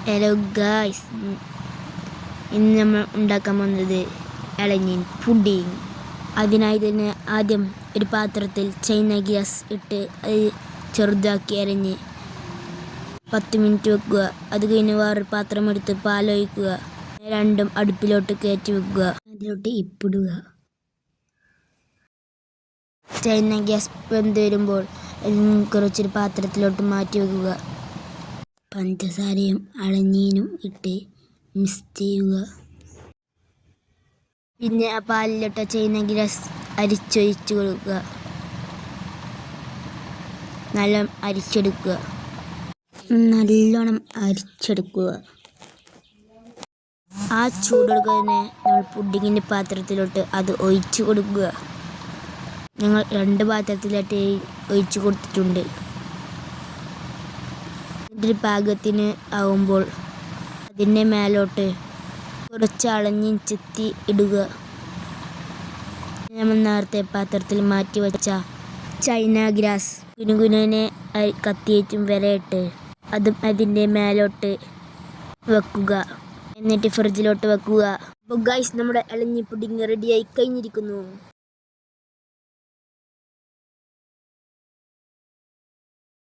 Hello guys, ഇന്ന് നമ്മൾ ഉണ്ടാക്കാൻ പോകുന്നത് ഇളനീൻ പുഡിങ്. അതിനായി തന്നെ ആദ്യം ഒരു പാത്രത്തിൽ ചൈന ഗ്യാസ് ഇട്ട് അത് ചെറുതാക്കി അരിഞ്ഞ് 10 മിനിറ്റ് വെക്കുക. അത് കഴിഞ്ഞ് വേറൊരു പാത്രം എടുത്ത് പാലൊഴിക്കുക. രണ്ടും അടുപ്പിലോട്ട് കയറ്റി വെക്കുക. അതിലോട്ട് ഇപ്പിടുക. ചൈന ഗ്യാസ് വെന്ത് വരുമ്പോൾ കുറച്ചൊരു പാത്രത്തിലോട്ട് മാറ്റി വെക്കുക. പഞ്ചസാരയും ഇളനീനും ഇട്ട് മിക്സ് ചെയ്യുക. പിന്നെ ആ പാലിലിട്ട ചൈന ഗ്രാസ് അരിച്ചൊഴിച്ച് കൊടുക്കുക. നല്ലോണം അരിച്ചെടുക്കുക. ആ ചൂടോടെ തന്നെ നമ്മൾ പുഡിങ്ങിൻ്റെ പാത്രത്തിലോട്ട് അത് ഒഴിച്ച് കൊടുക്കുക. ഞങ്ങൾ 2 പാത്രത്തിലായിട്ട് ഒഴിച്ച് കൊടുത്തിട്ടുണ്ട്. ഒരു പാകത്തിന് ആവുമ്പോൾ അതിൻ്റെ മേലോട്ട് കുറച്ച് ഇളനീൻ ചെത്തി ഇടുക. നമ്മൾ നേരത്തെ പാത്രത്തിൽ മാറ്റി വെച്ച ചൈന ഗ്രാസ് കുനുകുനെ കത്തിയേറ്റും വരയിട്ട് അതും അതിൻ്റെ മേലോട്ട് വെക്കുക. എന്നിട്ട് ഫ്രിഡ്ജിലോട്ട് വെക്കുക. അപ്പോൾ ഗൈസ്, നമ്മുടെ ഇളനീൻ പുഡിങ് റെഡിയായി കഴിഞ്ഞിരിക്കുന്നു.